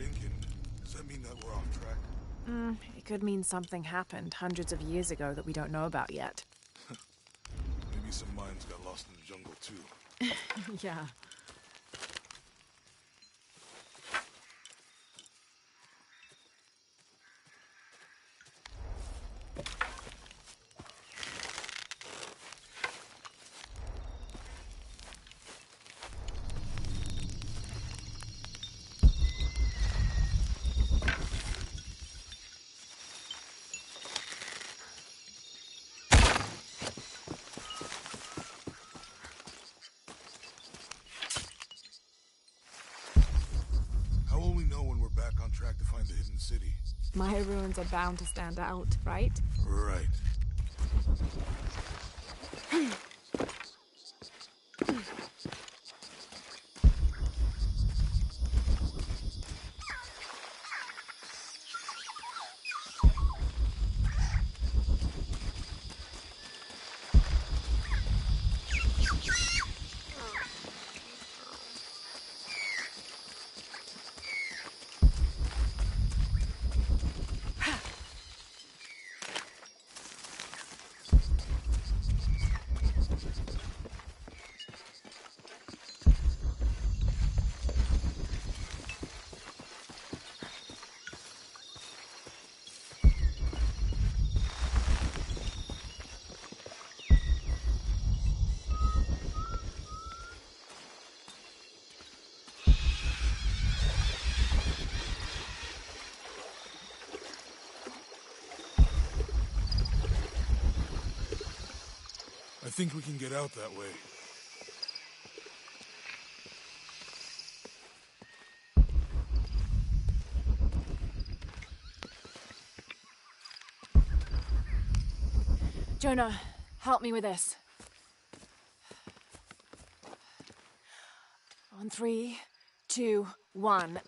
blinking. Does that mean that we're off track? It could mean something happened hundreds of years ago that we don't know about yet. Maybe some mines got lost in the jungle, too. Yeah. How will we know when we're back on track to find the hidden city? Maya ruins are bound to stand out, right? Right. I think we can get out that way. Jonah, help me with this. On 3, 2, 1.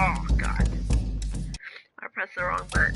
Oh god. I pressed the wrong button.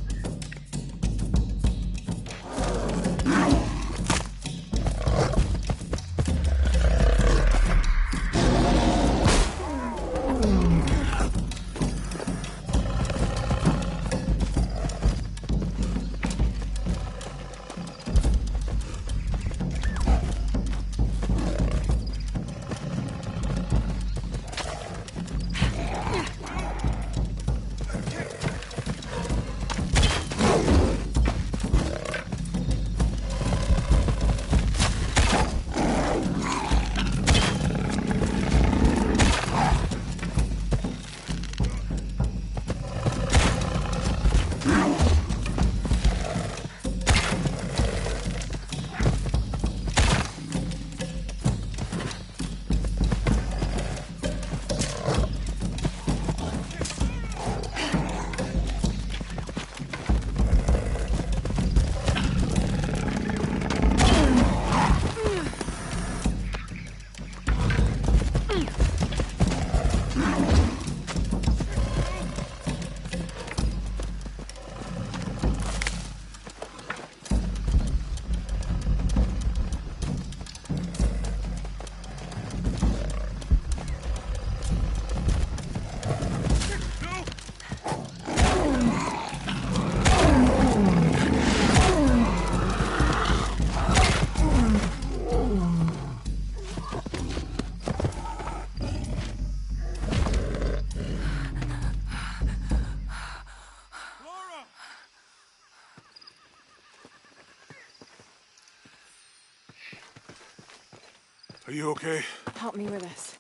Are you okay? Help me with this.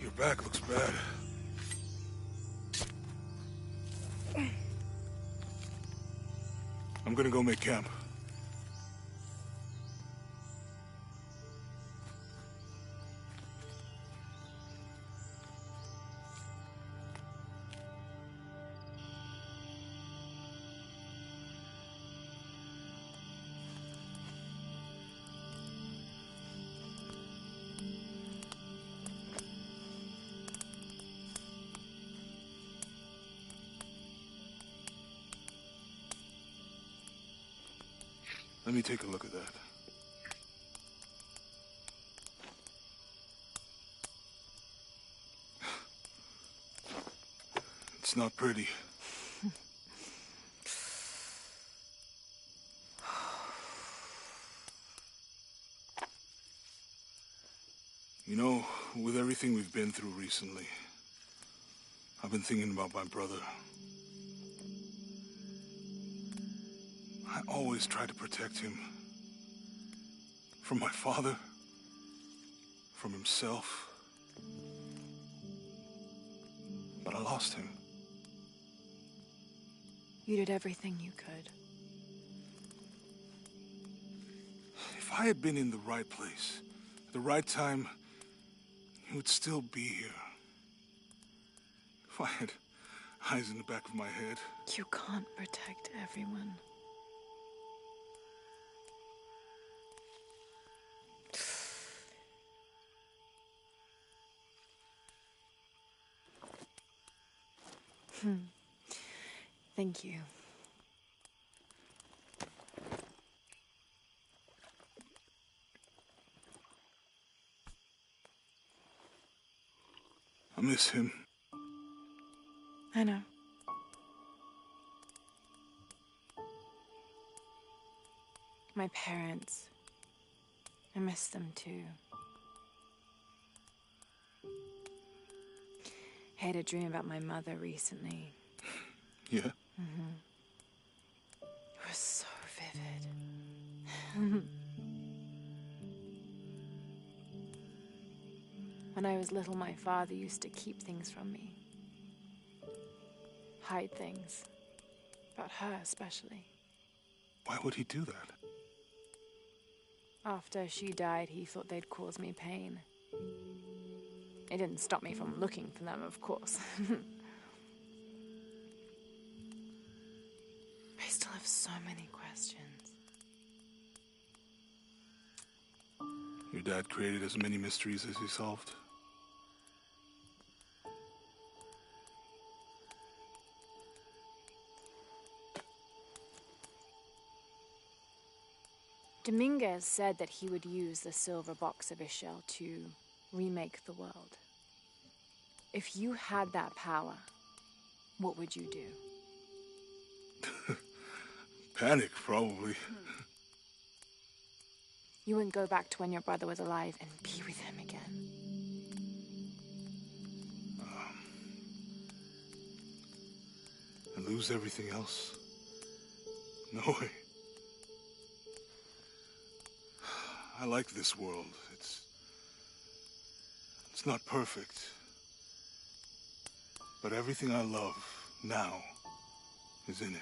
Your back looks bad. I'm gonna go make camp. Let me take a look at that. It's not pretty. You know, with everything we've been through recently, I've been thinking about my brother. I always try to protect him. From my father. From himself. But I lost him. You did everything you could. If I had been in the right place, at the right time, he would still be here. If I had eyes in the back of my head. You can't protect everyone. Thank you. I miss him. I know. My parents. I miss them too. I had a dream about my mother recently. Yeah? It was so vivid. When I was little, my father used to keep things from me. Hide things. About her, especially. Why would he do that? After she died, he thought they'd cause me pain. It didn't stop me from looking for them, of course. I still have so many questions. Your dad created as many mysteries as he solved. Dominguez said that he would use the silver box of Ixchel to remake the world. If you had that power, what would you do? Panic, probably. You wouldn't go back to when your brother was alive and be with him again. And lose everything else? No way. I like this world. It's not perfect. But everything I love now is in it.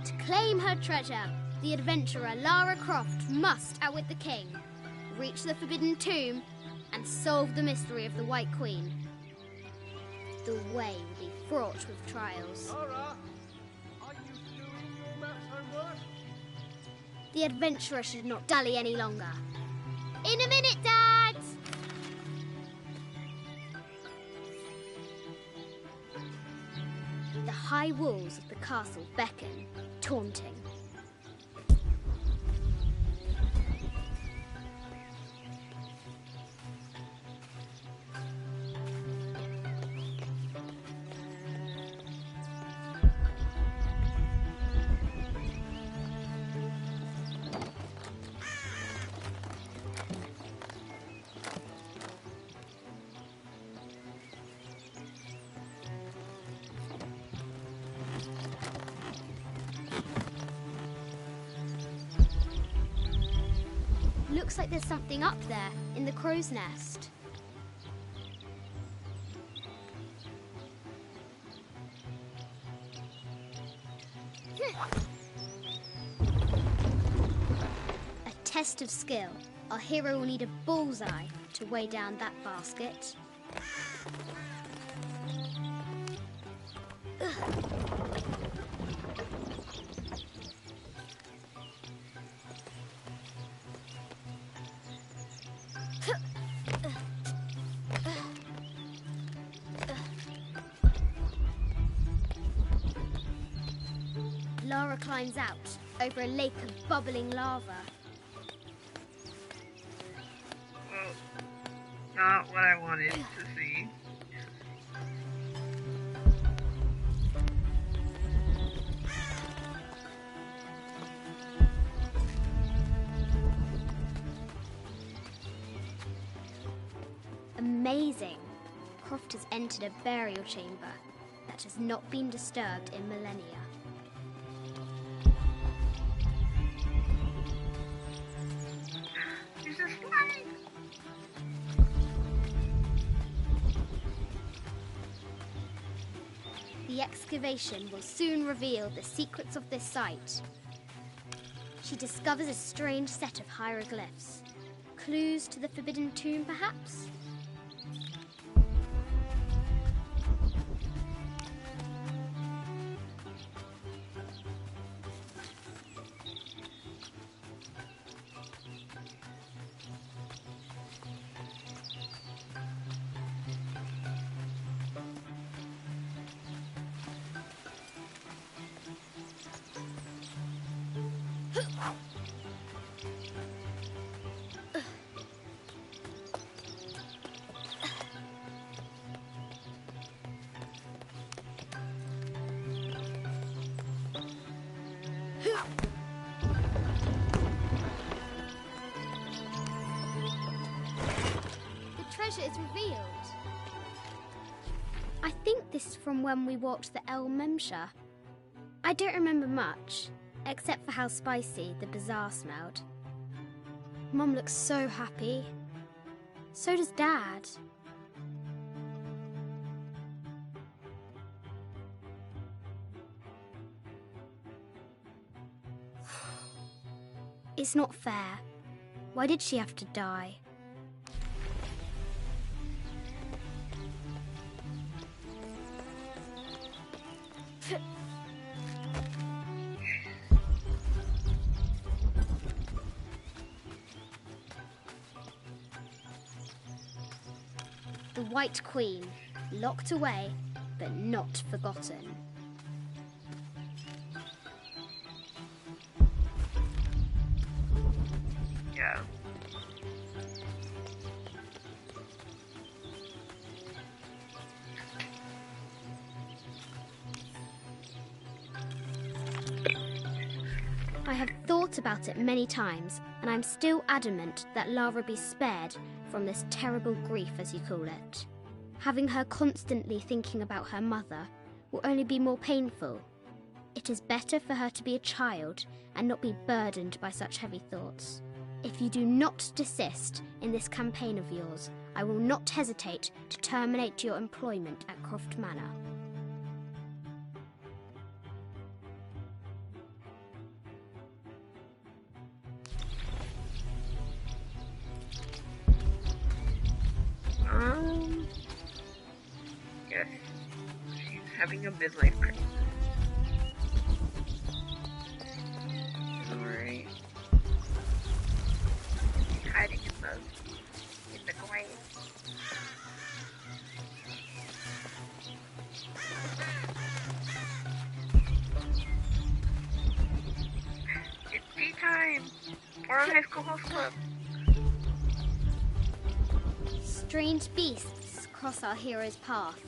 To claim her treasure, the adventurer Lara Croft must outwit the king, reach the Forbidden Tomb, and solve the mystery of the White Queen. The way will be fraught with trials. Lara, are you doing your maths homework? The adventurer should not dally any longer. In a minute, Dad! The high walls of the castle beckon, taunting. Looks like there's something up there in the crow's nest. A test of skill. Our hero will need a bullseye to weigh down that basket. Lara climbs out over a lake of bubbling lava. Well, not what I wanted to see. Amazing! Croft has entered a burial chamber that has not been disturbed in millennia. There's a slide! The excavation will soon reveal the secrets of this site. She discovers a strange set of hieroglyphs. Clues to the Forbidden Tomb, perhaps? Treasure is revealed. I think this is from when we walked the El Memsha. I don't remember much, except for how spicy the bazaar smelled. Mum looks so happy. So does Dad. It's not fair. Why did she have to die? The White Queen, locked away, but not forgotten. Yeah. I have thought about it many times, and I'm still adamant that Lara be spared from this terrible grief, as you call it. Having her constantly thinking about her mother will only be more painful. It is better for her to be a child and not be burdened by such heavy thoughts. If you do not desist in this campaign of yours, I will not hesitate to terminate your employment at Croft Manor. Yes. She's having a midlife crisis. Alright. She's hiding in the grave. It's tea time! We're on High School Host Club. Strange beasts cross our hero's path.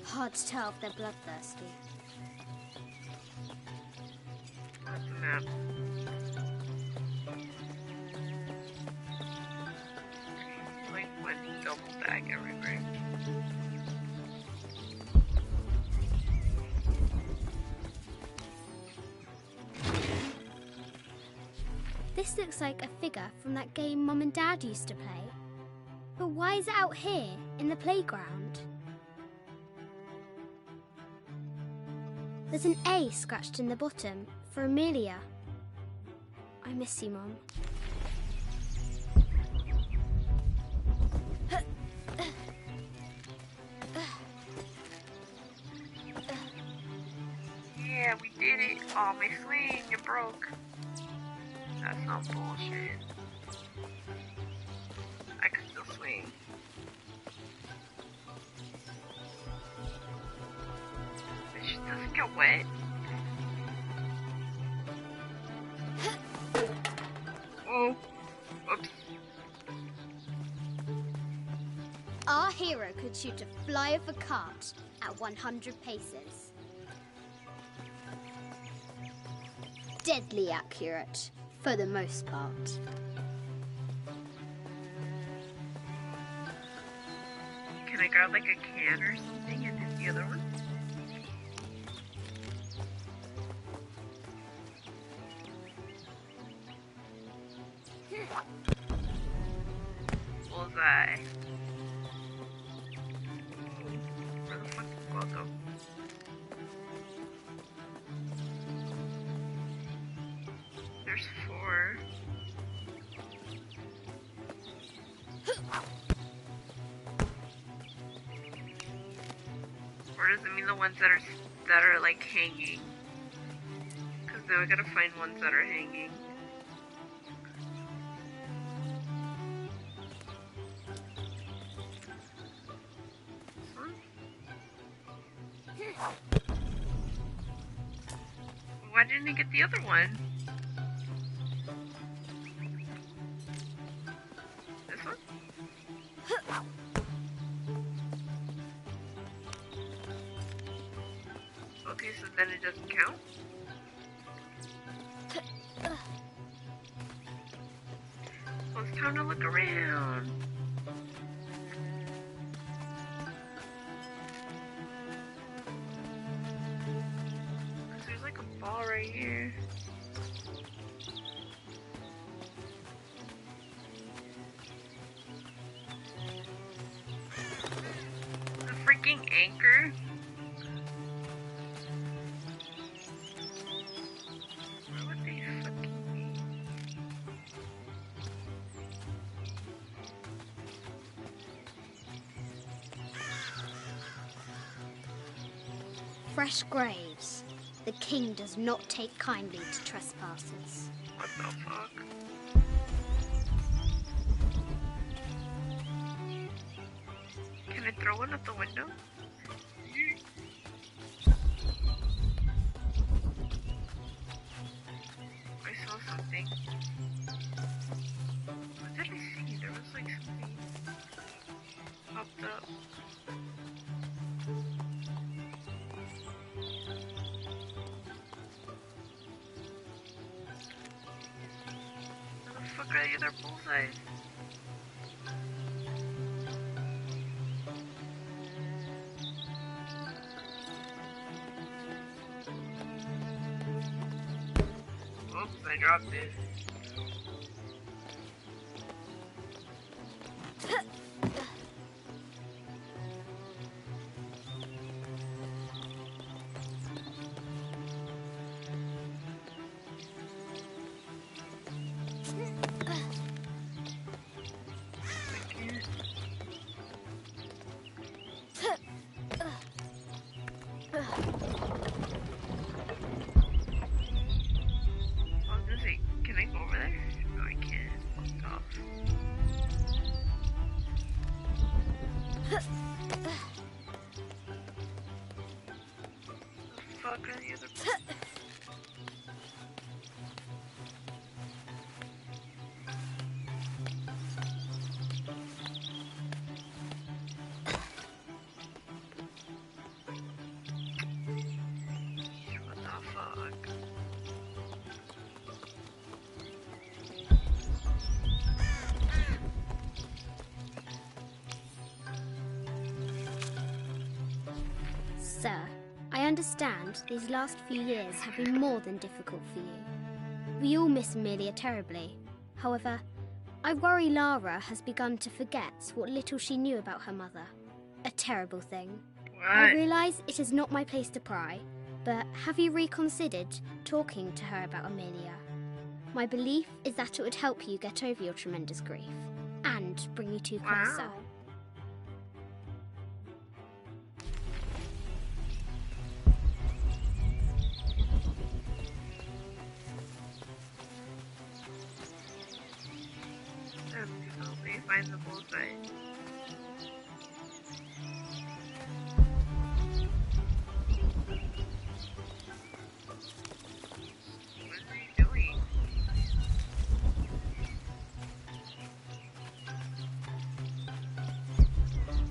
Hard to tell if they're bloodthirsty. What's the map? Like one double bag everywhere. This looks like a figure from that game Mum and Dad used to play. But why is it out here, in the playground? There's an A scratched in the bottom, for Amelia. I miss you, Mum. Yeah, we did it. Oh, my swing, it broke. That's not bullshit. I can still swing. It just doesn't get wet. Oh, oops. Our hero could shoot a fly of a cart at 100 paces. Deadly accurate, for the most part. Can I grab like a can or something and then the other one? Bullseye. Where the fuck did the ball go? There's 4. Or does it mean the ones that are like hanging? Because then we gotta find ones that are hanging. This one? Why didn't I get the other one? This one? Okay, so then it doesn't count? Well, it's time to look around. There's like a ball right here. The freaking anchor. Where would they fucking be? Fresh graves. The king does not take kindly to trespassers. What the fuck? Can I throw one out the window? I saw something. What did I see? There was like something popped up. Where the fuck are the other bullseyes? Oops, I dropped it. I was gonna say, can I go over there? No, I can't. Fuck off. The fuck are the other? What the fuck? Sir, I understand these last few years have been more than difficult for you. We all miss Amelia terribly. However, I worry Lara has begun to forget what little she knew about her mother. A terrible thing. I What? realise it is not my place to pry, but have you reconsidered talking to her about Amelia? My belief is that it would help you get over your tremendous grief and bring you two closer. Wow. Help me find the bullseye. What is he doing?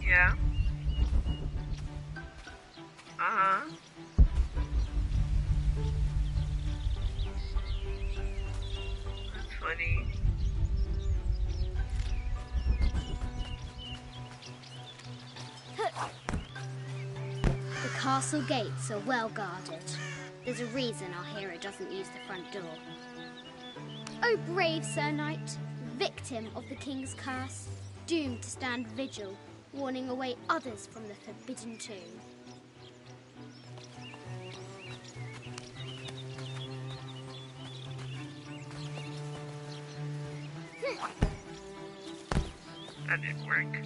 Yeah. Uh-huh. That's funny. The castle gates are well guarded. There's a reason our hero doesn't use the front door. Oh, brave Sir Knight, victim of the king's curse, doomed to stand vigil, warning away others from the forbidden tomb. That didn't work.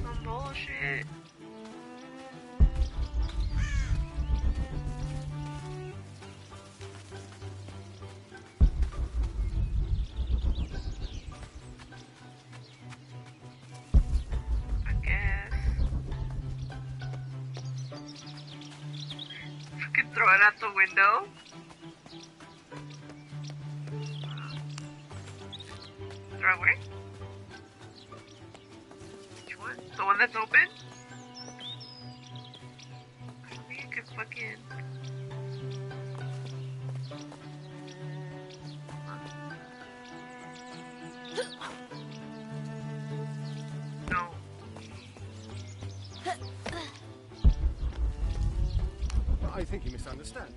Some bullshit. I guess. Fucking throw it out the window. Throw it where? Which one? The one that's open? I don't think I could fucking... No. I think you misunderstand.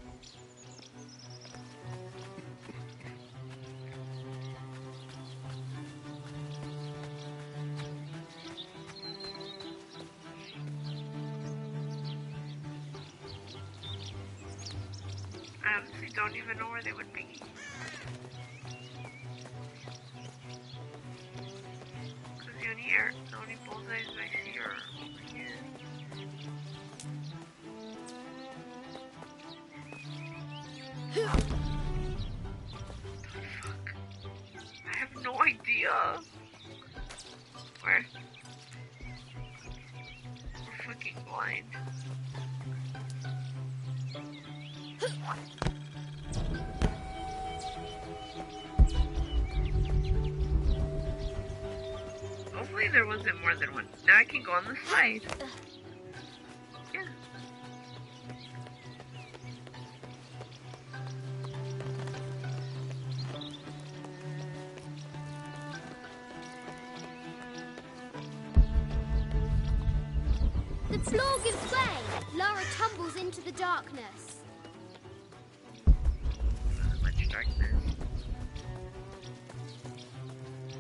I honestly don't even know where they would be. Because the only bullseyes I see are over here. Fuck. I have no idea. Where? We're fucking blind. Hopefully there wasn't more than one. Now I can go on the slide. Yeah. The floor gives way. Lara tumbles into the darkness. Much darkness.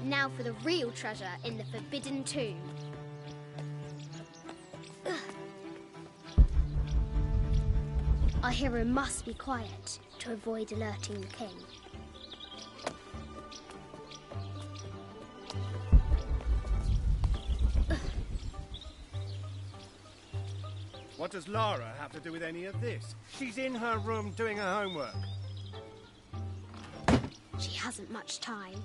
Now for the real treasure in the forbidden tomb. Ugh. Our hero must be quiet to avoid alerting the king. What does Lara have to do with any of this? She's in her room doing her homework. She hasn't much time.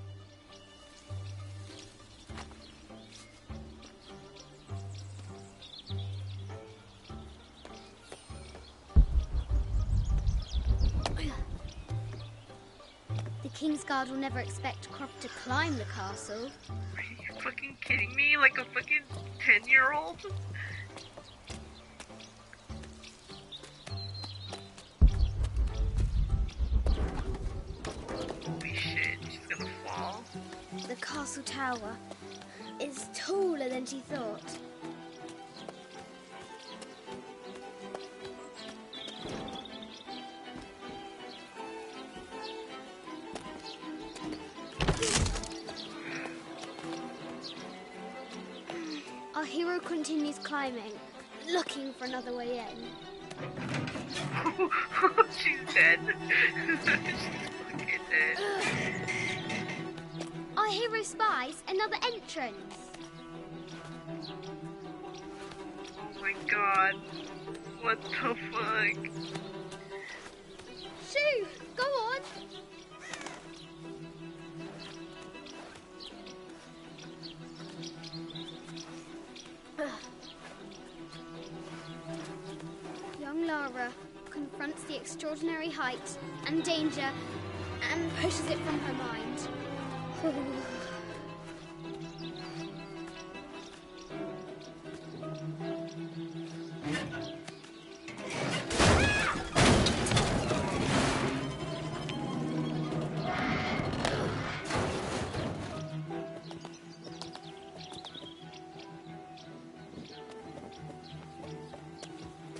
The Kingsguard will never expect Croft to climb the castle. Are you fucking kidding me? Like a fucking 10-year-old? Holy shit. The castle tower is taller than she thought. Our hero continues climbing, looking for another way in. She's dead. She's fucking dead. Our hero spies another entrance. Oh my god. What the fuck? Shoo! Go on! Young Lara confronts the extraordinary height and danger and pushes it from her mind.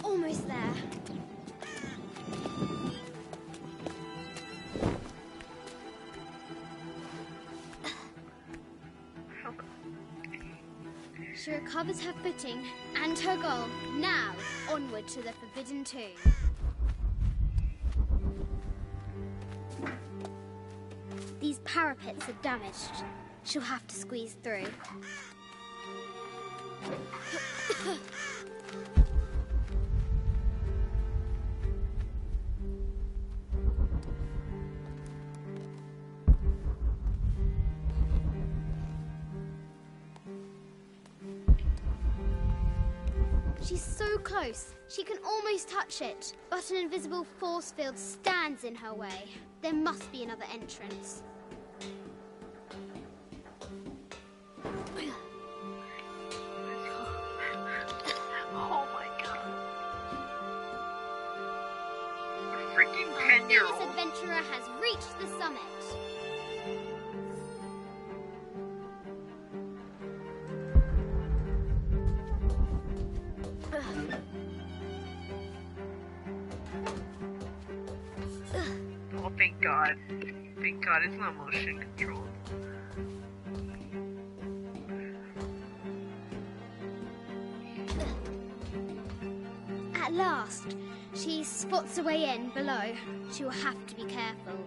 Almost there. She recovers her footing and her goal. Now, onward to the Forbidden Tomb. These parapets are damaged. She'll have to squeeze through. She's so close, she can almost touch it, but an invisible force field stands in her way. There must be another entrance. Oh my god. A freaking Our 10-year-old. newest adventurer has reached the summit. Oh, thank god. Thank god it's not motion controlled. At last, she spots a way in below. She will have to be careful.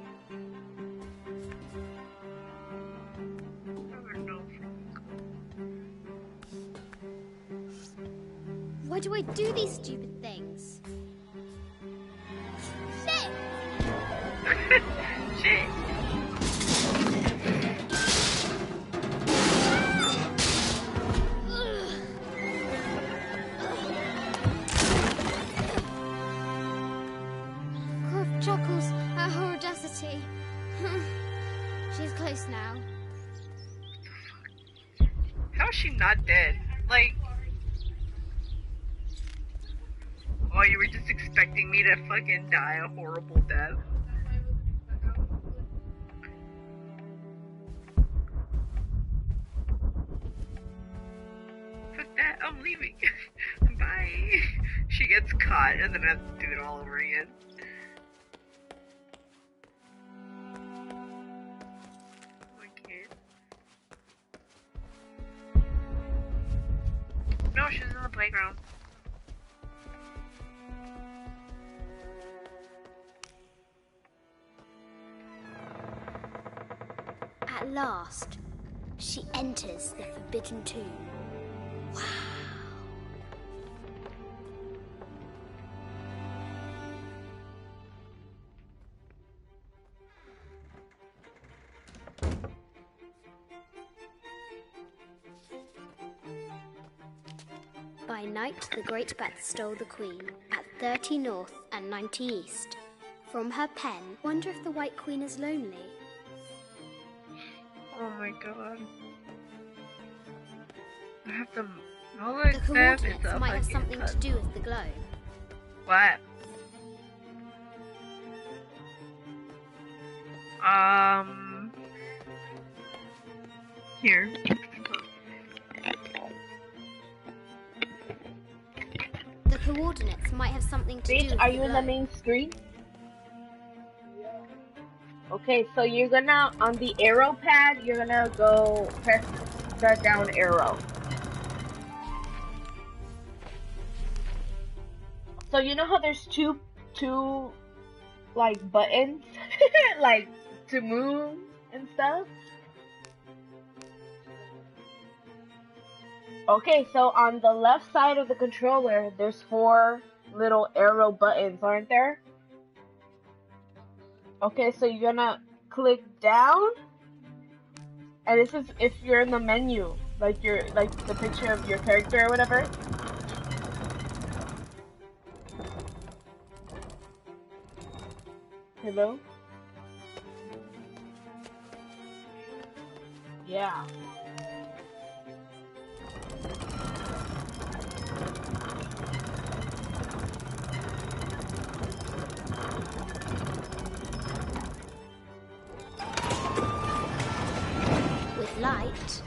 Oh no. Why do I do these stupid things? Shit! Shit. Croft chuckles at her audacity. She's close now. How is she not dead? Like... Oh, you were just expecting me to fucking die a horrible death? Fuck that, I'm leaving. Bye. She gets caught and then I have to do it all over again. Okay. No, she's in the playground. At last, she enters the Forbidden Tomb. Wow. By night, the Great Bat stole the Queen at 30 North and 90 East. From her pen, wonder if the White Queen is lonely. Oh my god. I have to... All The the coordinates might have something to do with the globe. What? Here. The coordinates might have something to do Bitch, with are the you in the glow. main screen? Okay, so you're gonna, on the arrow pad, you're gonna go press the down arrow. So you know how there's two like buttons, like to move and stuff? Okay, so on the left side of the controller, there's 4 little arrow buttons, aren't there? Okay, so you're gonna click down, and this is if you're in the menu, like the picture of your character or whatever. Hello? Yeah. With light,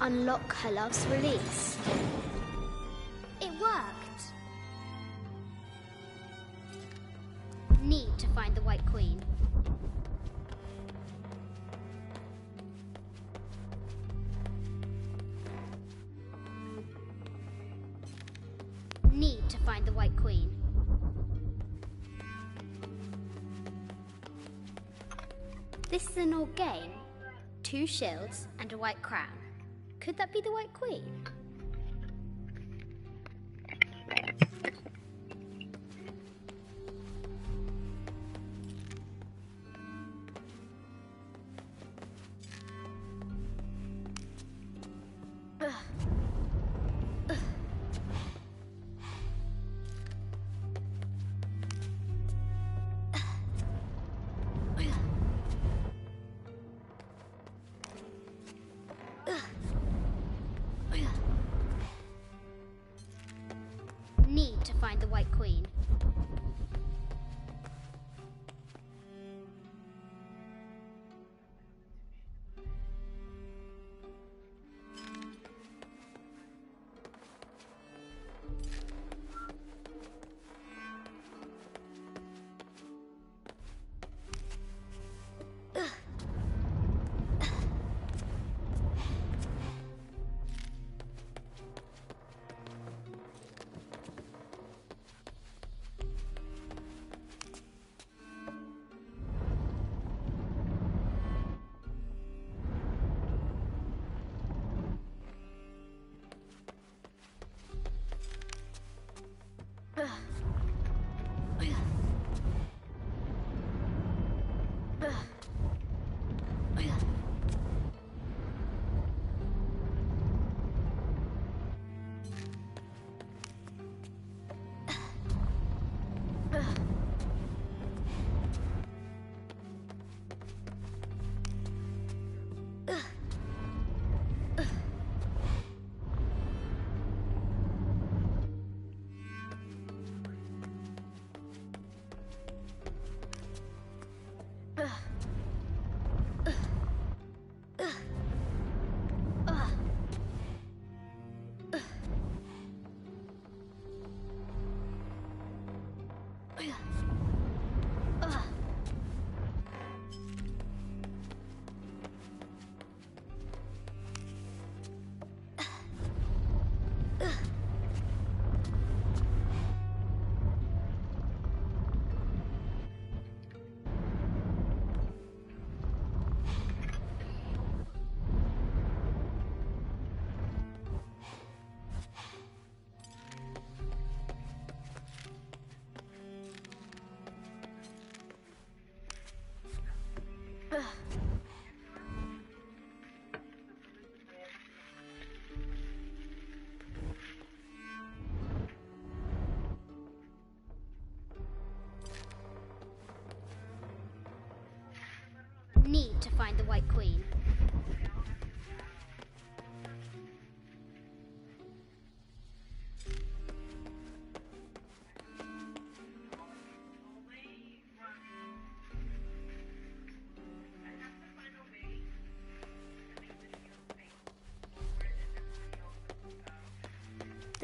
unlock her love's release. It worked. Need to find the White Queen. Need to find the White Queen. This is an old game. 2 shields and a white crown. Could that be the White Queen? Need to find the White Queen.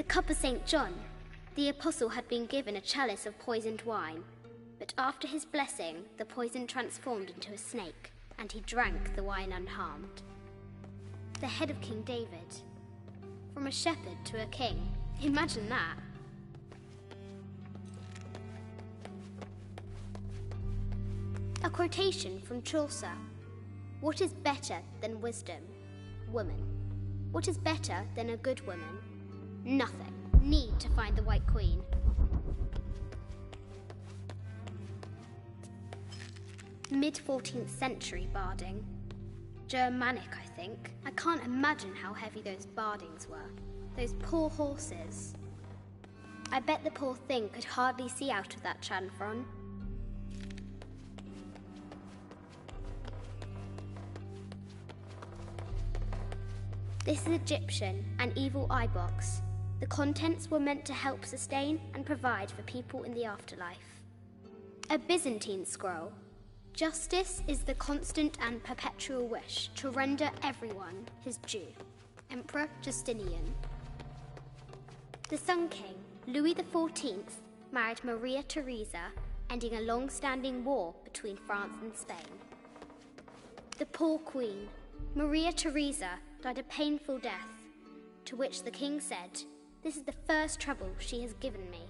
The cup of St. John. The apostle had been given a chalice of poisoned wine, but after his blessing, the poison transformed into a snake, and he drank the wine unharmed. The head of King David. From a shepherd to a king. Imagine that. A quotation from Chaucer. What is better than wisdom? Woman. What is better than a good woman? Nothing. Need to find the White Queen. Mid-14th century barding. Germanic, I think. I can't imagine how heavy those bardings were. Those poor horses. I bet the poor thing could hardly see out of that chanfron. This is Egyptian, an evil eye box. The contents were meant to help sustain and provide for people in the afterlife. A Byzantine scroll. Justice is the constant and perpetual wish to render everyone his due. Emperor Justinian. The Sun King, Louis XIV, married Maria Theresa, ending a long-standing war between France and Spain. The poor Queen, Maria Theresa, died a painful death, to which the king said, "This is the first trouble she has given me."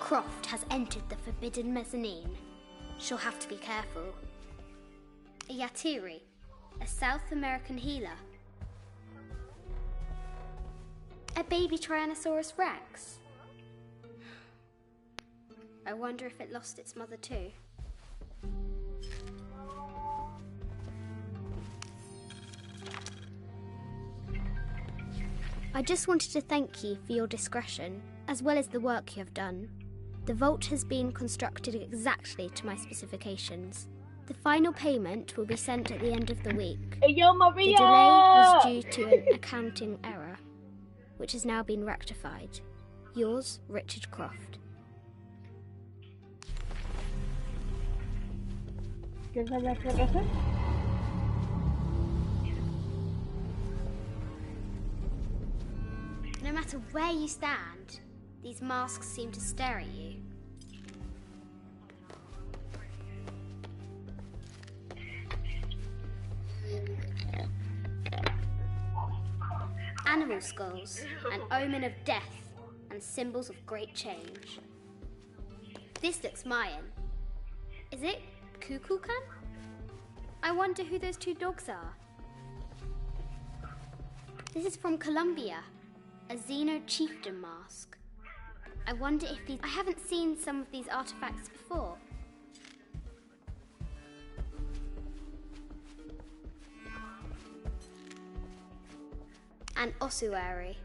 Croft has entered the forbidden mezzanine. She'll have to be careful. A Yatiri, a South American healer. A baby Tyrannosaurus Rex. I wonder if it lost its mother too. I just wanted to thank you for your discretion, as well as the work you have done. The vault has been constructed exactly to my specifications. The final payment will be sent at the end of the week. Hey, yo, Maria! The delay was due to an accounting error, which has now been rectified. Yours, Richard Croft. Give her that message. No matter where you stand, these masks seem to stare at you. Animal skulls, an omen of death and symbols of great change. This looks Mayan. Is it Kukulkan? I wonder who those two dogs are. This is from Colombia, a Xeno chieftain mask. I wonder if these... I haven't seen some of these artifacts before. An ossuary.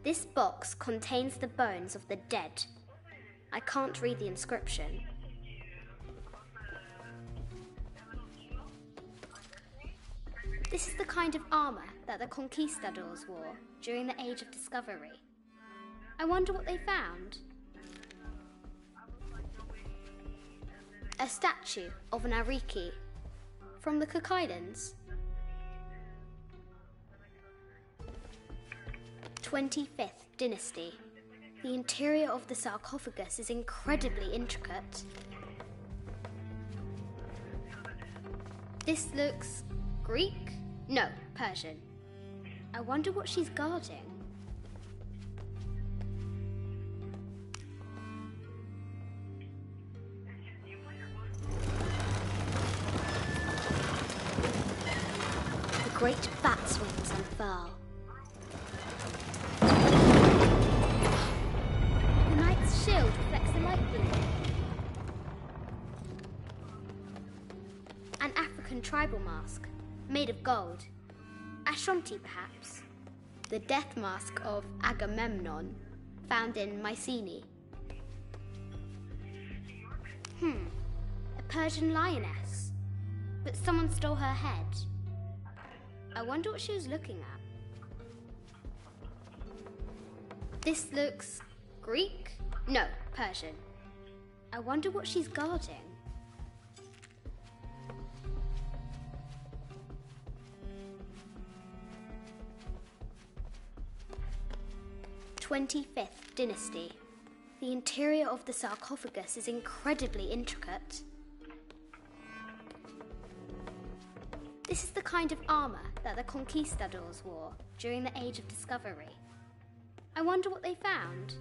This box contains the bones of the dead. I can't read the inscription. This is the kind of armor that the conquistadors wore during the Age of Discovery. I wonder what they found. A statue of an Ariki from the Cook Islands. 25th Dynasty. The interior of the sarcophagus is incredibly intricate. This looks Greek? No, Persian. I wonder what she's guarding. The great bat's wings unfurl. The knight's shield reflects the light beam. An African tribal mask, made of gold. Ashanti, perhaps. The death mask of Agamemnon, found in Mycenae. A Persian lioness. But someone stole her head. I wonder what she was looking at. This looks Greek? No, Persian. I wonder what she's guarding. 25th Dynasty. The interior of the sarcophagus is incredibly intricate. This is the kind of armor that the conquistadors wore during the Age of Discovery. I wonder what they found.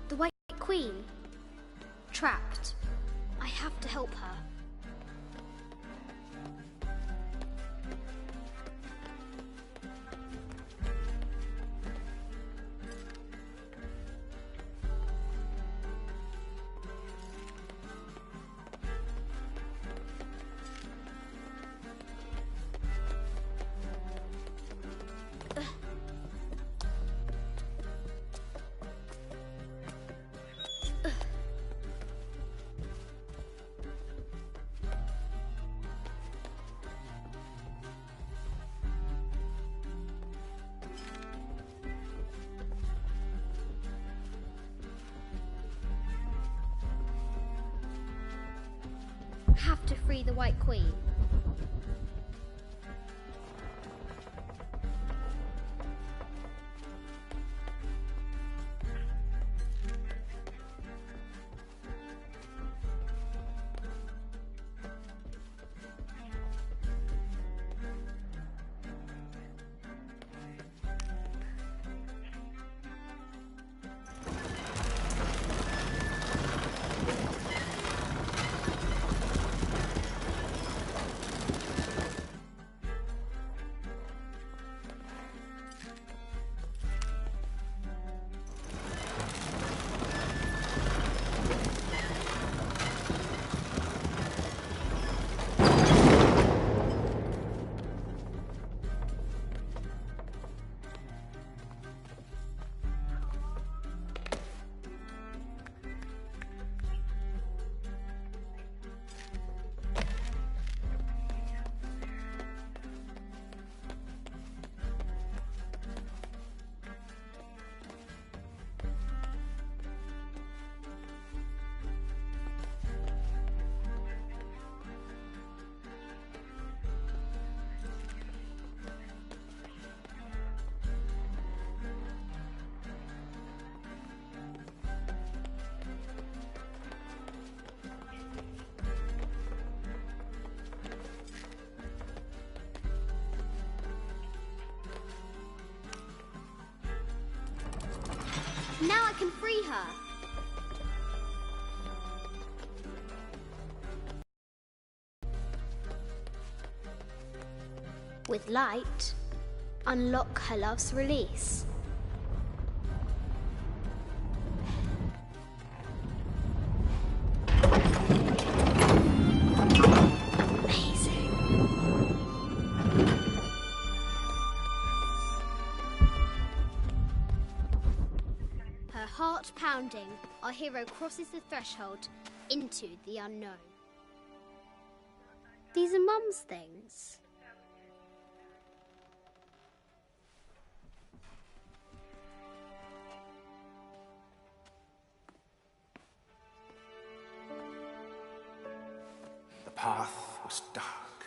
The White Queen. Trapped. I have to help her. Have to free the White Queen. Now I can free her. With light, unlock her love's release. Heart pounding, our hero crosses the threshold into the unknown. These are Mum's things. path was dark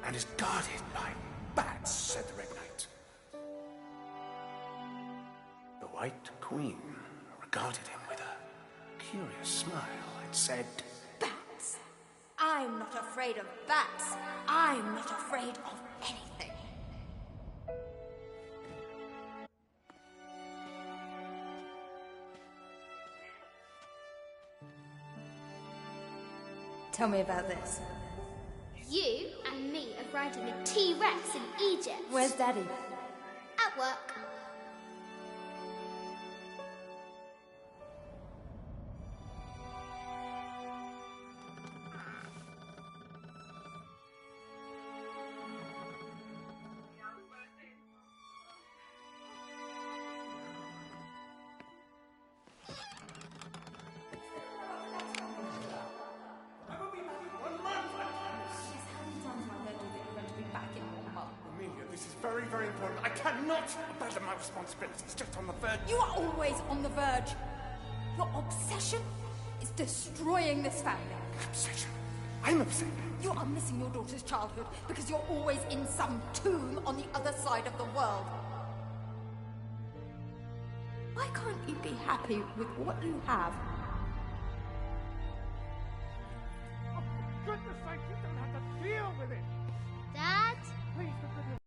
and is guarded by bats, said the Red Knight. The White Queen regarded him with a curious smile and said, Bats? I'm not afraid of bats. I'm not afraid of anything. Tell me about this. You and me are riding a T-Rex in Egypt. Where's Daddy? At work. very, very important. I cannot abandon my responsibilities just on the verge. You are always on the verge. Your obsession is destroying this family. Obsession? I'm upset. You are missing your daughter's childhood because you're always in some tomb on the other side of the world. Why can't you be happy with what you have? Oh, for goodness sake, you don't have to deal with it. Dad? Please, for goodness.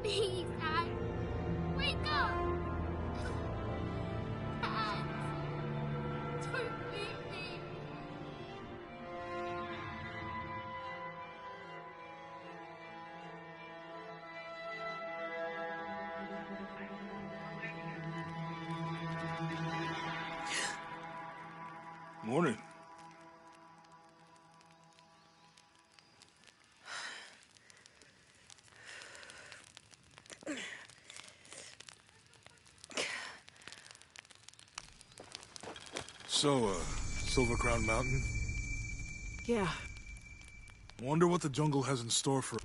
Please, Dad. Wake up. Dad. Don't leave me. Morning. So, Silver Crown Mountain? Yeah. Wonder what the jungle has in store for...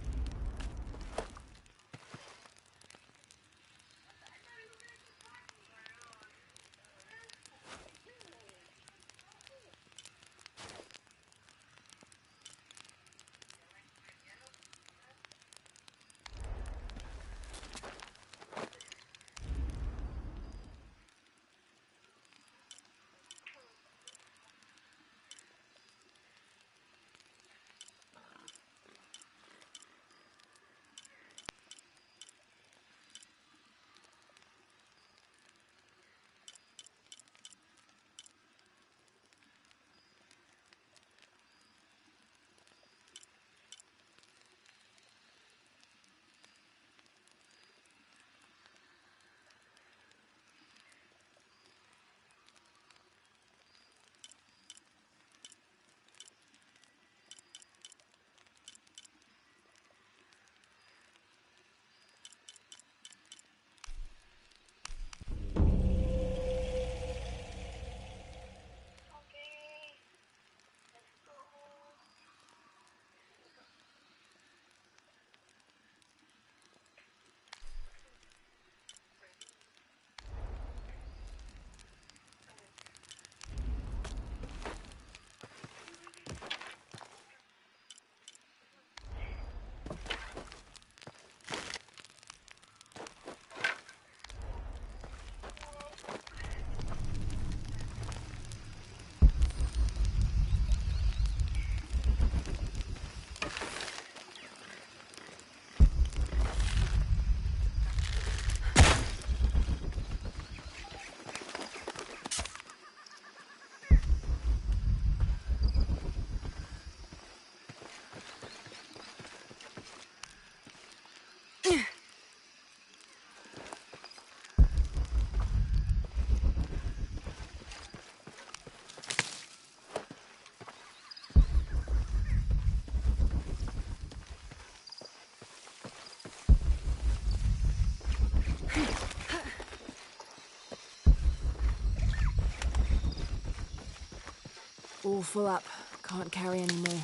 All full up. Can't carry any more.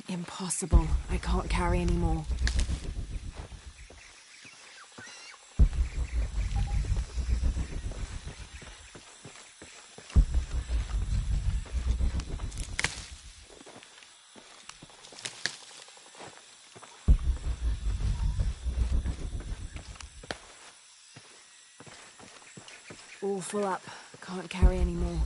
Impossible. I can't carry any more. All full up. Can't carry any more.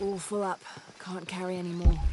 All full up. Can't carry any more.